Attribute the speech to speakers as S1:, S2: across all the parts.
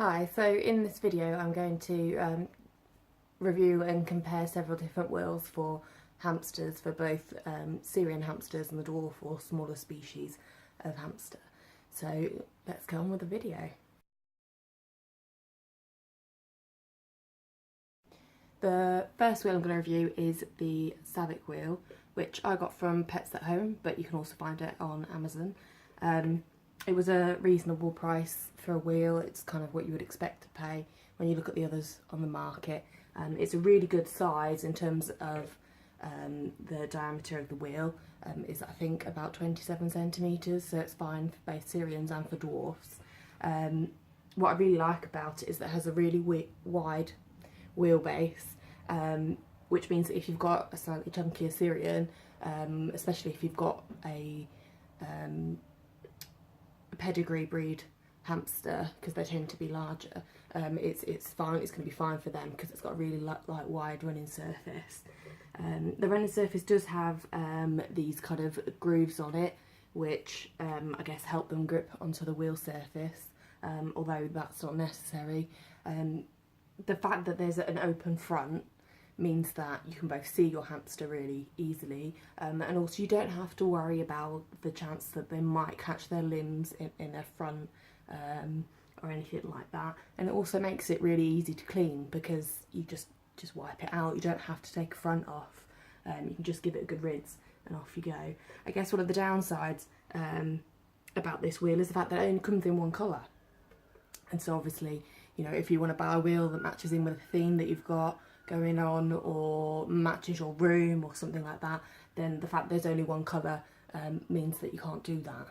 S1: Hi, so in this video I'm going to review and compare several different wheels for hamsters, for both Syrian hamsters and the dwarf or smaller species of hamster. So let's go on with the video. The first wheel I'm going to review is the Savic wheel, which I got from Pets at Home, but you can also find it on Amazon. It was a reasonable price for a wheel. It's kind of what you would expect to pay when you look at the others on the market. It's a really good size in terms of the diameter of the wheel. Is I think about 27 centimetres, so it's fine for both Syrians and for dwarfs. What I really like about it is that it has a really wide wheelbase, which means that if you've got a slightly chunkier Syrian, especially if you've got a pedigree breed hamster, because they tend to be larger, it's fine. It's going to be fine for them because it's got a really wide running surface. The running surface does have these kind of grooves on it, which I guess help them grip onto the wheel surface, although that's not necessary. The fact that there's an open front means that you can both see your hamster really easily, and also you don't have to worry about the chance that they might catch their limbs in their front or anything like that. And it also makes it really easy to clean because you just wipe it out. You don't have to take a front off. You can just give it a good rinse and off you go. I guess one of the downsides about this wheel is the fact that it only comes in one colour, and so obviously, you know, if you want to buy a wheel that matches in with a theme that you've got going on or matches your room or something like that, then the fact there's only one colour means that you can't do that.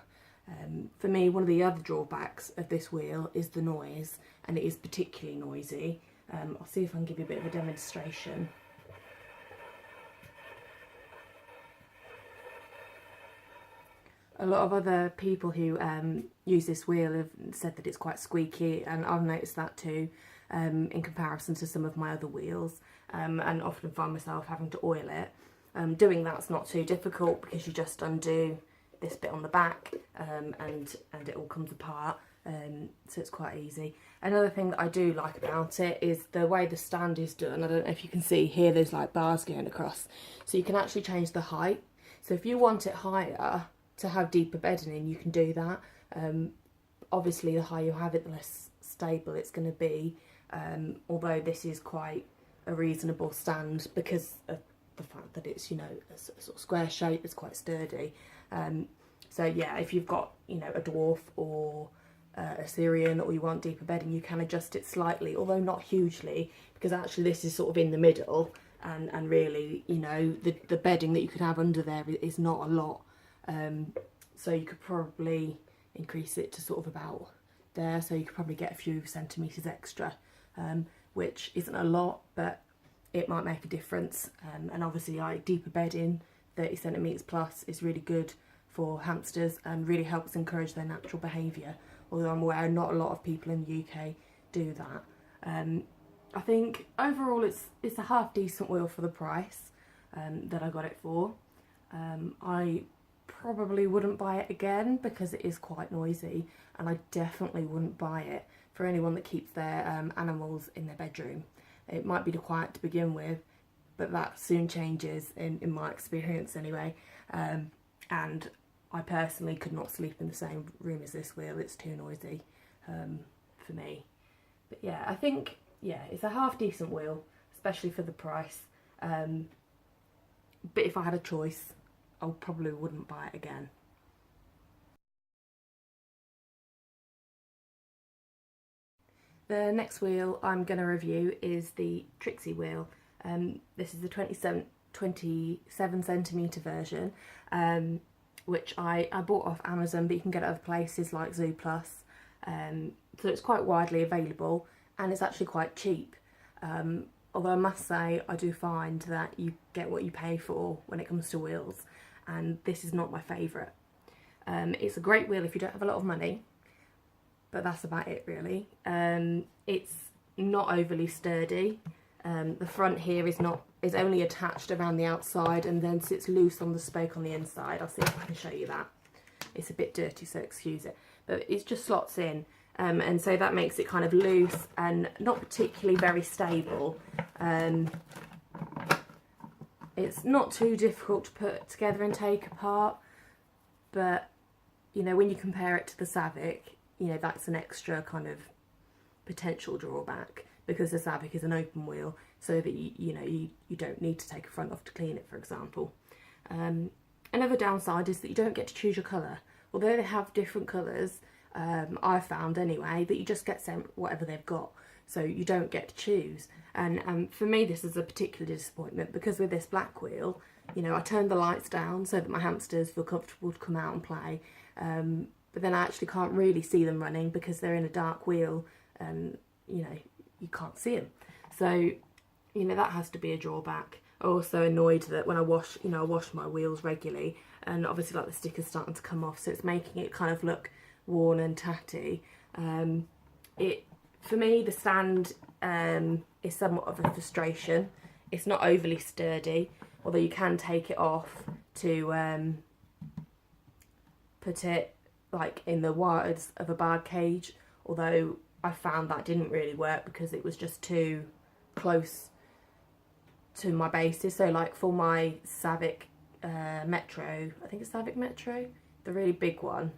S1: For me, one of the other drawbacks of this wheel is the noise, and it is particularly noisy. I'll see if I can give you a bit of a demonstration. A lot of other people who use this wheel have said that it's quite squeaky, and I've noticed that too, in comparison to some of my other wheels, and often find myself having to oil it. Doing that's not too difficult because you just undo this bit on the back, and it all comes apart, so it's quite easy. Another thing that I do like about it is the way the stand is done. I don't know if you can see here, there's like bars going across, so you can actually change the height. So if you want it higher to have deeper bedding in, you can do that. Obviously the higher you have it, the less stable it's going to be, although this is quite a reasonable stand because of the fact that it's, you know, a sort of square shape. It's quite sturdy. So yeah, if you've got, you know, a dwarf or a Syrian, or you want deeper bedding, you can adjust it slightly, although not hugely, because actually this is sort of in the middle, and really, you know, the bedding that you could have under there is not a lot. So you could probably increase it to sort of about there, so you could probably get a few centimetres extra, which isn't a lot, but it might make a difference. And obviously, like, deeper bedding, 30 centimetres plus, is really good for hamsters and really helps encourage their natural behaviour, although I'm aware not a lot of people in the UK do that. I think overall it's a half decent wheel for the price that I got it for. I probably wouldn't buy it again because it is quite noisy, and I definitely wouldn't buy it for anyone that keeps their animals in their bedroom. It might be too quiet to begin with, but that soon changes in my experience anyway, and I personally could not sleep in the same room as this wheel. It's too noisy for me. But yeah, I think, yeah, it's a half decent wheel, especially for the price, but if I had a choice, I probably wouldn't buy it again. The next wheel I'm going to review is the Trixie wheel. This is the 27 centimetre version, which I bought off Amazon, but you can get it other places like Zoo Plus. So it's quite widely available, and it's actually quite cheap. Although I must say, I do find that you get what you pay for when it comes to wheels, and this is not my favourite. It's a great wheel if you don't have a lot of money, but that's about it really. It's not overly sturdy. The front here is only attached around the outside and then sits loose on the spoke on the inside. I'll see if I can show you that. It's a bit dirty, so excuse it, but it just slots in. and so that makes it kind of loose and not particularly very stable. It's not too difficult to put together and take apart, but you know, when you compare it to the Savic, you know, that's an extra kind of potential drawback, because the Savic is an open wheel, so that you don't need to take a front off to clean it, for example. Another downside is that you don't get to choose your colour. Although they have different colours, I've found anyway, that you just get sent whatever they've got, so you don't get to choose. And for me, this is a particular disappointment, because with this black wheel, you know, I turned the lights down so that my hamsters feel comfortable to come out and play, but then I actually can't really see them running because they're in a dark wheel, and you know, you can't see them. So, you know, that has to be a drawback. I'm also annoyed that when I wash, you know, I wash my wheels regularly, and obviously like the sticker's starting to come off, so it's making it kind of look worn and tatty. For me, the stand is somewhat of a frustration. It's not overly sturdy, although you can take it off to put it like in the wires of a bird cage, although I found that didn't really work because it was just too close to my bases. So like for my Savic Metro, I think it's Savic Metro, the really big one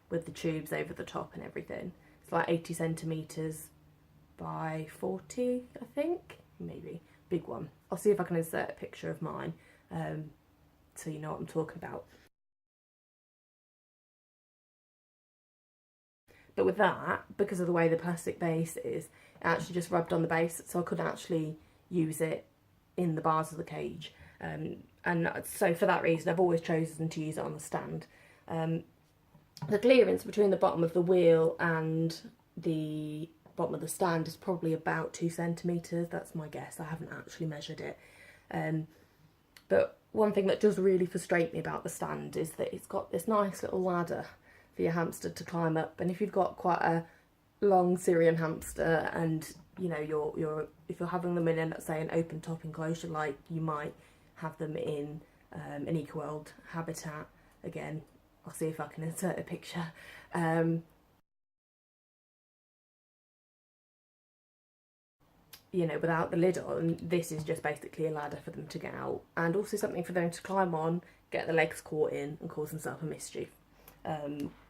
S1: with the tubes over the top and everything, it's like 80 centimetres by 40, I think, maybe, big one. I'll see if I can insert a picture of mine so you know what I'm talking about. But with that, because of the way the plastic base is, it actually just rubbed on the base, so I couldn't actually use it in the bars of the cage. And so for that reason, I've always chosen to use it on the stand. The clearance between the bottom of the wheel and the bottom of the stand is probably about 2 centimetres. That's my guess. I haven't actually measured it. But one thing that does really frustrate me about the stand is that it's got this nice little ladder for your hamster to climb up, and if you've got quite a long Syrian hamster, and you know if you're having them in, let's say, an open top enclosure, like you might have them in an EcoWorld habitat, again, I'll see if I can insert a picture, you know, without the lid on, this is just basically a ladder for them to get out, and also something for them to climb on, get their legs caught in and cause themselves a mischief.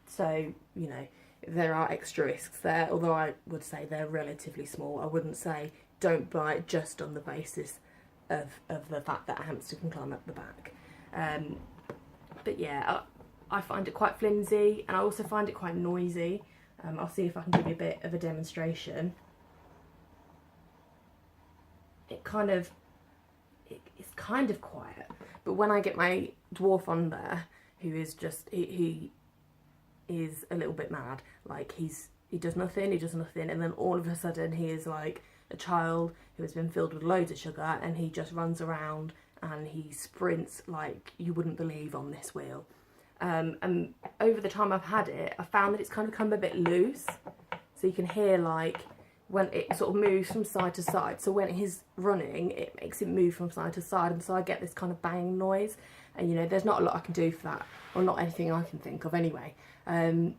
S1: So, you know, there are extra risks there, although I would say they're relatively small. I wouldn't say don't buy it just on the basis of the fact that a hamster can climb up the back. But yeah, I find it quite flimsy, and I also find it quite noisy. I'll see if I can give you a bit of a demonstration. It's kind of quiet, but when I get my dwarf on there, who is just, he is a little bit mad, like he does nothing, and then all of a sudden he is like a child who has been filled with loads of sugar, and he just runs around and he sprints like you wouldn't believe on this wheel. And over the time I've had it, I found that it's kind of come a bit loose, so you can hear like when it sort of moves from side to side. So when he's running, it makes it move from side to side, and so I get this kind of bang noise. And you know, there's not a lot I can do for that, or not anything I can think of anyway,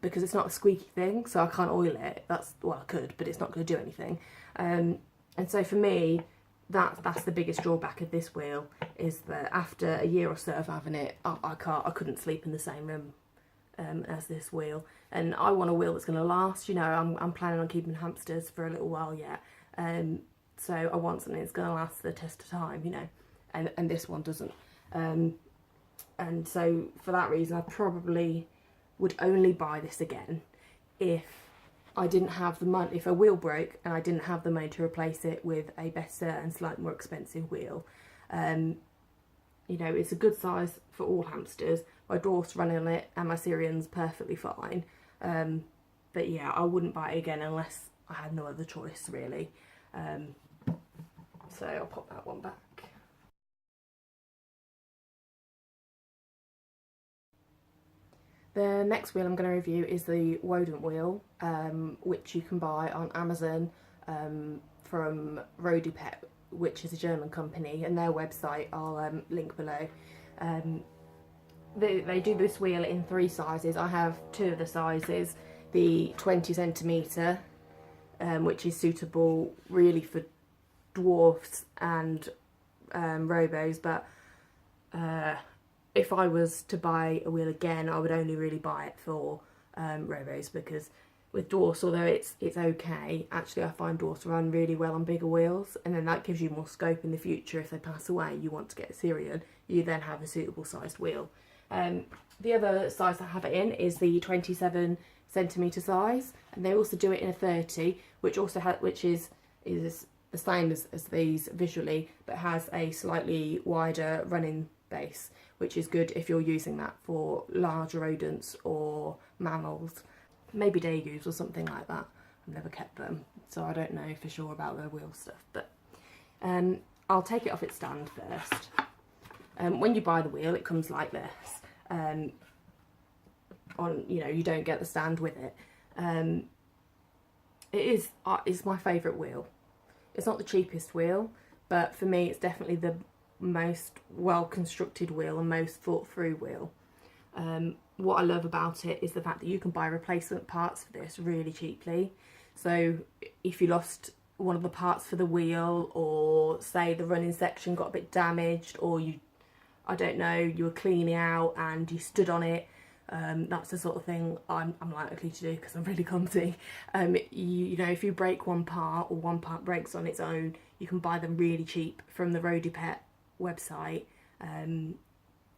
S1: because it's not a squeaky thing, so I can't oil it. Well, I could, but it's not going to do anything. And so for me, that's the biggest drawback of this wheel, is that after a year or so of having it, I couldn't sleep in the same room as this wheel. And I want a wheel that's going to last. You know, I'm planning on keeping hamsters for a little while yet, so I want something that's going to last the test of time, you know, and this one doesn't. And so for that reason, I probably would only buy this again if I didn't have the money, if a wheel broke and I didn't have the money to replace it with a better and slightly more expensive wheel. You know, it's a good size for all hamsters. My dwarf's running on it and my Syrian's perfectly fine. But yeah, I wouldn't buy it again unless I had no other choice, really. So I'll pop that one back. The next wheel I'm going to review is the Wodent wheel, which you can buy on Amazon from Rodipet, which is a German company, and their website I'll link below. They do this wheel in 3 sizes. I have 2 of the sizes. the 20cm, which is suitable really for dwarfs and robos, but if I was to buy a wheel again, I would only really buy it for robos, because with dwarfs, although it's okay, actually I find dwarfs run really well on bigger wheels, and then that gives you more scope in the future. If they pass away, you want to get a Syrian, you then have a suitable sized wheel. The other size I have it in is the 27cm size, and they also do it in a 30, which is the same as these visually, but has a slightly wider running base, which is good if you're using that for large rodents or mammals, maybe dagoos or something like that. I've never kept them, so I don't know for sure about their wheel stuff, but I'll take it off its stand first. When you buy the wheel, it comes like this. You don't get the stand with it. It's my favourite wheel. It's not the cheapest wheel, but for me it's definitely the most well constructed wheel and most thought through wheel. What I love about it is the fact that you can buy replacement parts for this really cheaply. So if you lost one of the parts for the wheel, or say the running section got a bit damaged, or you were cleaning out and you stood on it, that's the sort of thing I'm likely to do because I'm really clumsy. If you break one part, or one part breaks on its own, you can buy them really cheap from the Wodent website,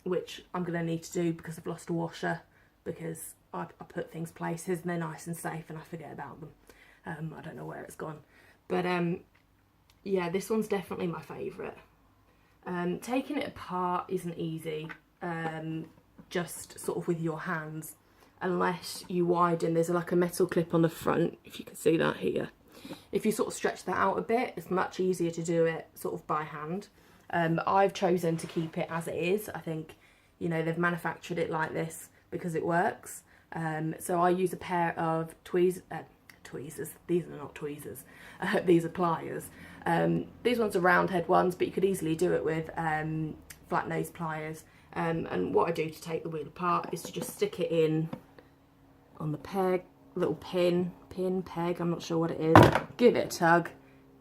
S1: which I'm going to need to do because I've lost a washer, because I put things places and they're nice and safe and I forget about them. I don't know where it's gone. But yeah, this one's definitely my favourite. Taking it apart isn't easy, just sort of with your hands, unless you widen. There's like a metal clip on the front, if you can see that here. If you sort of stretch that out a bit, it's much easier to do it sort of by hand. I've chosen to keep it as it is. I think, they've manufactured it like this because it works. So I use a pair of tweezers. These are not tweezers. These are pliers. These ones are round head ones, but you could easily do it with flat nose pliers. And what I do to take the wheel apart is to just stick it in on the peg, little peg, I'm not sure what it is. Give it a tug,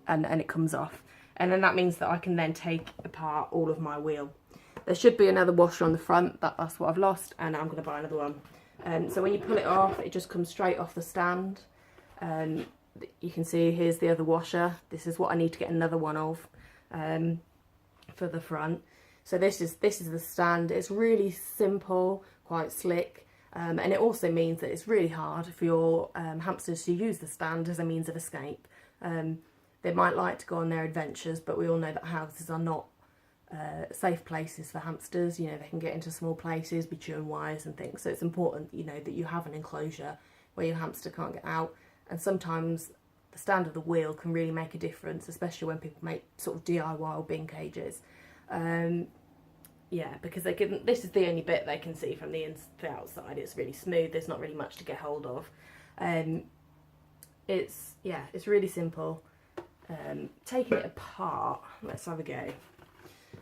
S1: and it comes off. And then that means that I can then take apart all of my wheel. There should be another washer on the front, that's what I've lost, and I'm going to buy another one. So when you pull it off, it just comes straight off the stand. You can see here's the other washer. This is what I need to get another one of for the front. So this is the stand. It's really simple, quite slick, and it also means that it's really hard for your hamsters to use the stand as a means of escape. They might like to go on their adventures, but we all know that houses are not safe places for hamsters. They can get into small places, be chewing wires and things. So it's important, that you have an enclosure where your hamster can't get out. And sometimes the stand of the wheel can really make a difference, especially when people make sort of DIY or bin cages. Yeah, because this is the only bit they can see from the outside. It's really smooth. There's not really much to get hold of. It's really simple. Taking it apart, let's have a go.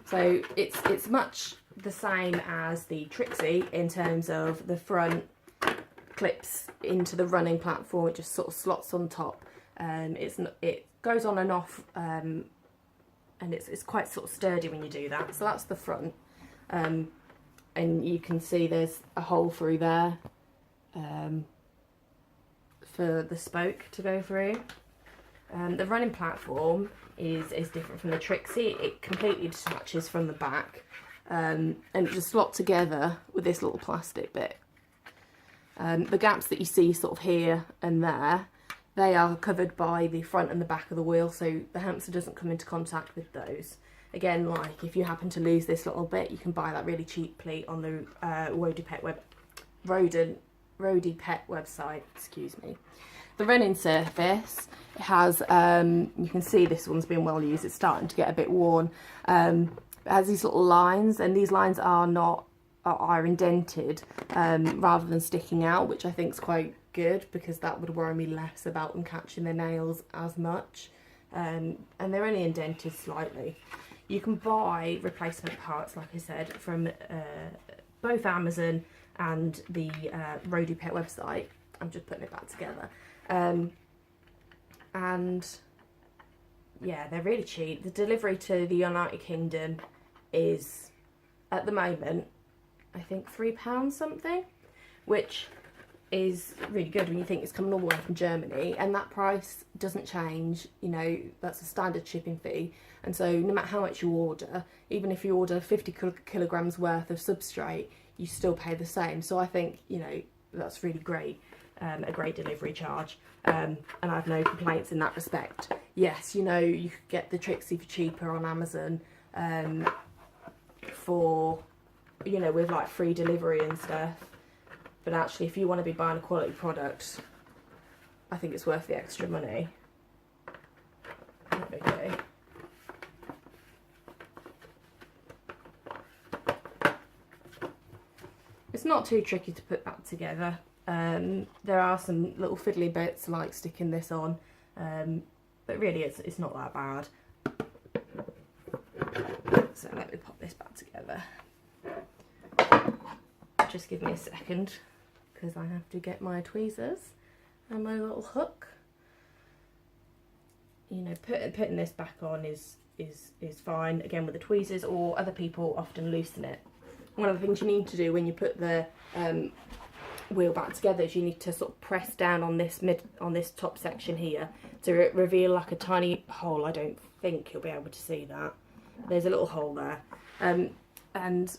S1: So it's much the same as the Trixie in terms of the front clips into the running platform. It just sort of slots on top. It goes on and off, and it's quite sort of sturdy when you do that. So that's the front, and you can see there's a hole through there for the spoke to go through. The running platform is different from the Trixie. It completely detaches from the back, and it just slots together with this little plastic bit. The gaps that you see sort of here and there, they are covered by the front and the back of the wheel, so the hamster doesn't come into contact with those. Again, like if you happen to lose this little bit, you can buy that really cheaply on the Wodent website. Excuse me. The running surface, it has, you can see this one's been well used. It's starting to get a bit worn. It has these little lines, and these lines are indented rather than sticking out, which I think is quite good, because that would worry me less about them catching their nails as much. And they're only indented slightly. You can buy replacement parts, like I said, from both Amazon and the Wodent website. I'm just putting it back together. And yeah, they're really cheap. The delivery to the United Kingdom is, at the moment, I think £3 something, which is really good when you think it's coming all the way from Germany, and that price doesn't change. You know, that's a standard shipping fee, and so no matter how much you order, even if you order 50 kilograms worth of substrate, you still pay the same. So I think, you know, that's really great, a great delivery charge, and I have no complaints in that respect. Yes, you know, you could get the Trixie for cheaper on Amazon, for, you know, with like free delivery and stuff. But actually, if you want to be buying a quality product, I think it's worth the extra money. There we go. It's not too tricky to put that together. There are some little fiddly bits like sticking this on, but really it's not that bad. So let me pop this back together. Just give me a second, because I have to get my tweezers and my little hook. You know, putting this back on is fine, again with the tweezers, or other people often loosen it. One of the things you need to do when you put the wheel back together is you need to sort of press down on this top section here to reveal like a tiny hole. I don't think you'll be able to see that. There's a little hole there, and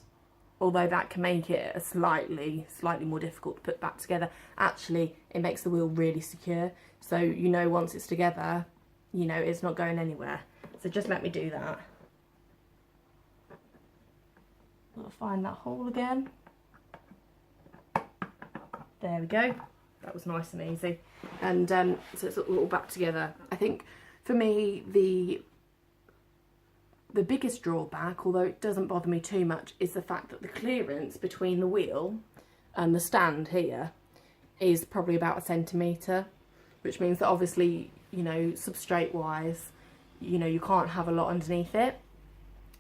S1: although that can make it a slightly more difficult to put back together, actually it makes the wheel really secure. So you know, once it's together, you know it's not going anywhere. So just let me do that. I'll find that hole again. There we go. That was nice and easy. And so it's all back together. I think for me the biggest drawback, although it doesn't bother me too much, is the fact that the clearance between the wheel and the stand here is probably about 1 centimetre, which means that obviously, you know, substrate wise, you know, you can't have a lot underneath it,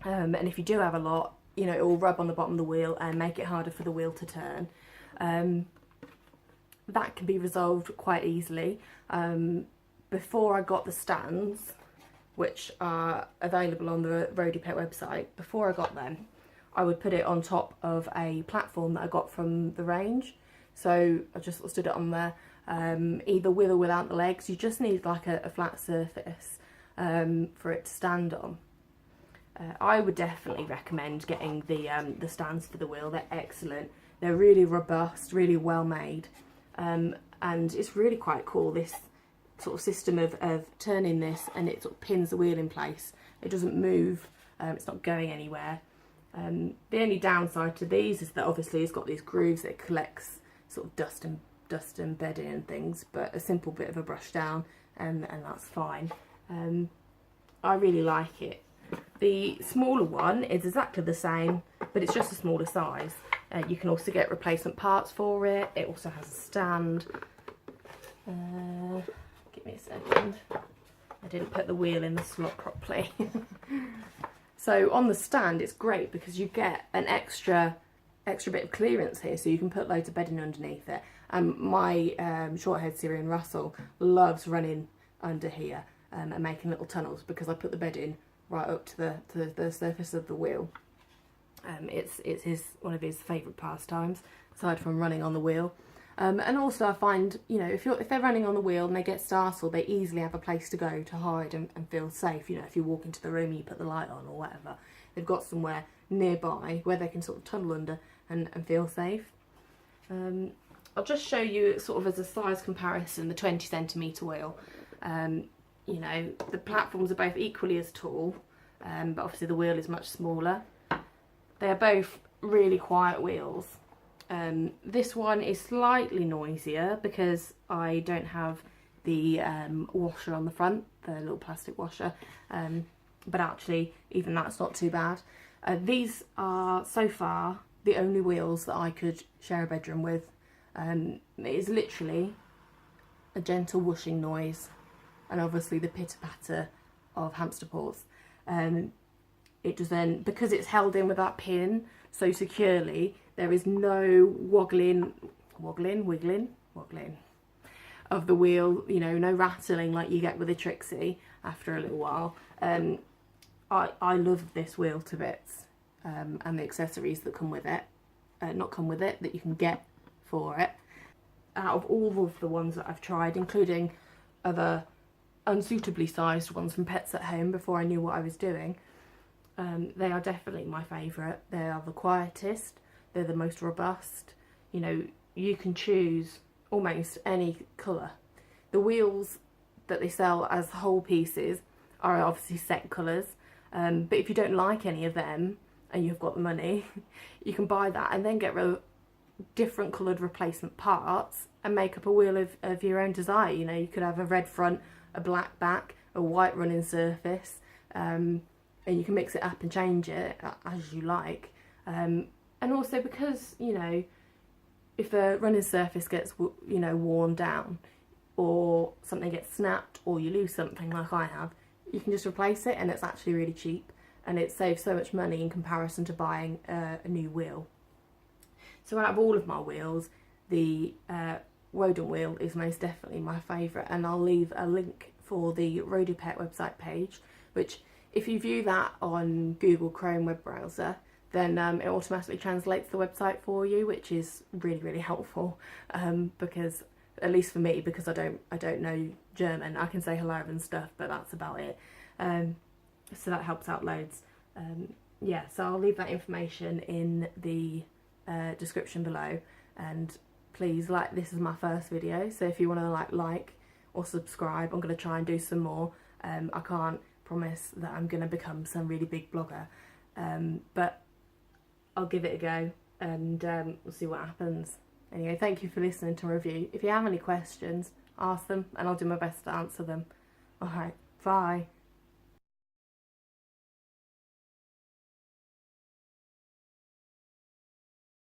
S1: and if you do have a lot, you know, it will rub on the bottom of the wheel and make it harder for the wheel to turn. That can be resolved quite easily. Before I got the stands, which are available on the Roadie Pet website, before I got them, I would put it on top of a platform that I got from the range. So I just stood it on there, either with or without the legs. You just need like a flat surface for it to stand on. I would definitely recommend getting the stands for the wheel. They're excellent. They're really robust, really well made, and it's really quite cool, this sort of system of turning this, and it sort of pins the wheel in place. It doesn't move, it's not going anywhere. The only downside to these is that obviously it's got these grooves that collects sort of dust and bedding and things, but a simple bit of a brush down and that's fine. I really like it. The smaller one is exactly the same, but it's just a smaller size. You can also get replacement parts for it. It also has a stand. Give me a second. I didn't put the wheel in the slot properly. So on the stand, it's great because you get an extra bit of clearance here, so you can put loads of bedding underneath it. And my short-haired Syrian Russell loves running under here and making little tunnels, because I put the bedding right up to the surface of the wheel. It's one of his favourite pastimes, aside from running on the wheel. And also I find, you know, if they're running on the wheel and they get startled, they easily have a place to go to hide and feel safe. You know, if you walk into the room and you put the light on or whatever, they've got somewhere nearby where they can sort of tunnel under and feel safe. I'll just show you sort of as a size comparison the 20 centimetre wheel. You know, the platforms are both equally as tall, but obviously the wheel is much smaller. They're both really quiet wheels. This one is slightly noisier because I don't have the washer on the front, the little plastic washer, but actually even that's not too bad. These are so far the only wheels that I could share a bedroom with. It is literally a gentle whooshing noise, and obviously the pitter patter of hamster paws. It does then, because it's held in with that pin so securely, there is no wiggling. of the wheel, you know, no rattling like you get with a Trixie after a little while. I love this wheel to bits, and the accessories that come with it, that you can get for it. Out of all of the ones that I've tried, including other unsuitably sized ones from Pets at Home before I knew what I was doing, they are definitely my favourite. They are the quietest, they're the most robust. You know, you can choose almost any colour. The wheels that they sell as whole pieces are obviously set colours, but if you don't like any of them and you've got the money, you can buy that and then get different coloured replacement parts and make up a wheel of your own desire. You know, you could have a red front, a black back, a white running surface, and you can mix it up and change it as you like. And also because, you know, if a running surface gets, you know, worn down, or something gets snapped, or you lose something like I have, you can just replace it, and it's actually really cheap, and it saves so much money in comparison to buying a new wheel. So out of all of my wheels, the Wodent wheel is most definitely my favourite, and I'll leave a link for the Rodopet website page, which if you view that on Google Chrome web browser, then it automatically translates the website for you, which is really, really helpful, because, at least for me, because I don't know German. I can say hello and stuff, but that's about it. So that helps out loads. Yeah, so I'll leave that information in the description below, and please, like, this is my first video, so if you want to like or subscribe, I'm going to try and do some more. I can't promise that I'm going to become some really big blogger, but I'll give it a go, and we'll see what happens. Anyway, thank you for listening to my review. If you have any questions, ask them and I'll do my best to answer them. Alright, bye.